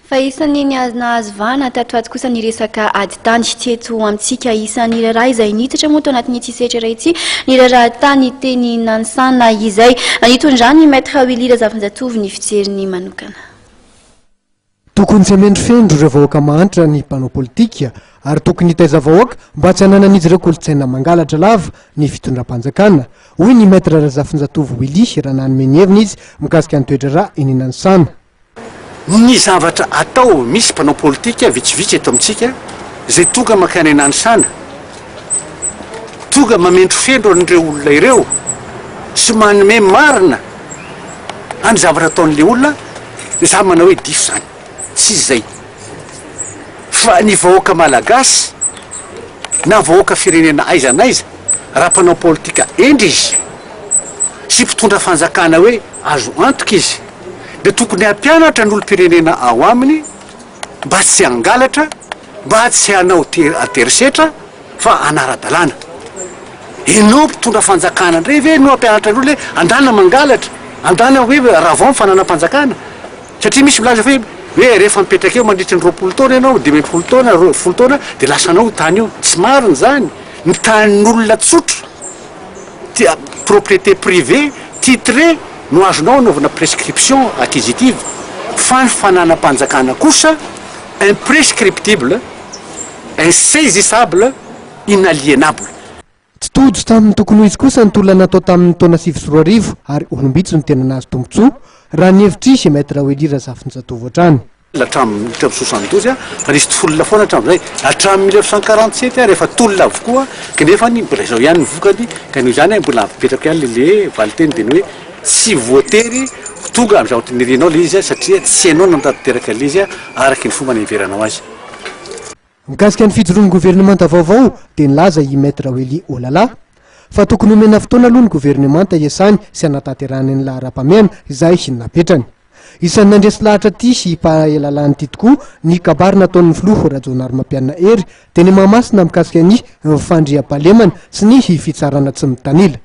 fa isan'ny nahazovana tato ato kosa ny resaka aditany sy teto amintsika isan'ny raharaha izay niditra moa tao anatin'ny tsisehatra iray ity ny raharaha tany teny nanisana izay nitondrany maître Willy Razafindratovy ny fijeriny manokana. Tokony tsy hamendry fendro ireo vahoaka mahantra ny mpanao politika ary tokony hitaiza vahoaka mba tsy hananan'izy ireo kolontsaina mangalatra lava ny fitondram-panjakana, hoy ny maître Razafindratovy Willy raha nanome ny heviny izy mikasika ny toedrarà eny Nanisana. Ny zavatra atao misy mpanao politika vitsivitsy eto amintsika zay tonga makany Nanisana, tonga mamendro fendro an'ireo olona ireo sy manome marina any zavatra ataon'le olona, za manao hoe diso zany tsy zay fa ny vahoaka malagasy na vahoaka firenena aiza naiza raha mpanao politika endry izy sy mpitondra fanjakana hoe azo antoka izy de tokony hampianatra n'olom-pirenena ao aminy mba tsy hangalatra, mba tsy hanao aterisetra fa anara-dalàna. Enao mpitondra fanjakana ndray ve no hampianatra n'olona hoe andana mangalatra, andana hoe raha vao fananam-panjakana, satria misy milaza hoe rehefa mipetraka eo mandritra ny 20 taona ianao 10 taona 10 taona de lasanao tany io. Tsy marina zany, ny tanin'olona tsotra tia propriété privée titré no azonao anaovana prescription acquisitive, fa ny fananam-panjakana kosa imprescriptible, insaisissable, inaliénable. Tsy tojo tamin'ny tokony ho izy kosa ny tolona natao tamin'ny taona 2024 ary olombitso ny tena nahazo tombotsoa raha ny hevitry maître Willy Razafindratovy hatrany. Hatramin'ny 72 fa nisy tolona foana hatramin'izay, hatramin'ny 1947 rehefa tolona avokoa kanefa ny mbola izao ihany ny vokany, ka noho izany mbola mipetraka ihany le valiteny de ny hoe tsy voatery tonga amin'izao nirianao le izy satria tsy hainao nantanteraka le izy araka ny fomba niheveranao azy. Mikasika ny fijoroan'ny gouvernemanta vaovao dia nilaza i maître Willy olala fa tokony omena fotoana aloha ny gouvernemanta iasany sy hanatanterahany ny laharampameana izay napetrany. Isan'ny nandresy lahatra ty sy pahaelalany ity tokoa ny kabary nataon'ny filoha Rajaonarimampianina Hery teny Mahamasina mikasika ny fandriam-pahalemana sy ny fitsarana tsy mitanila.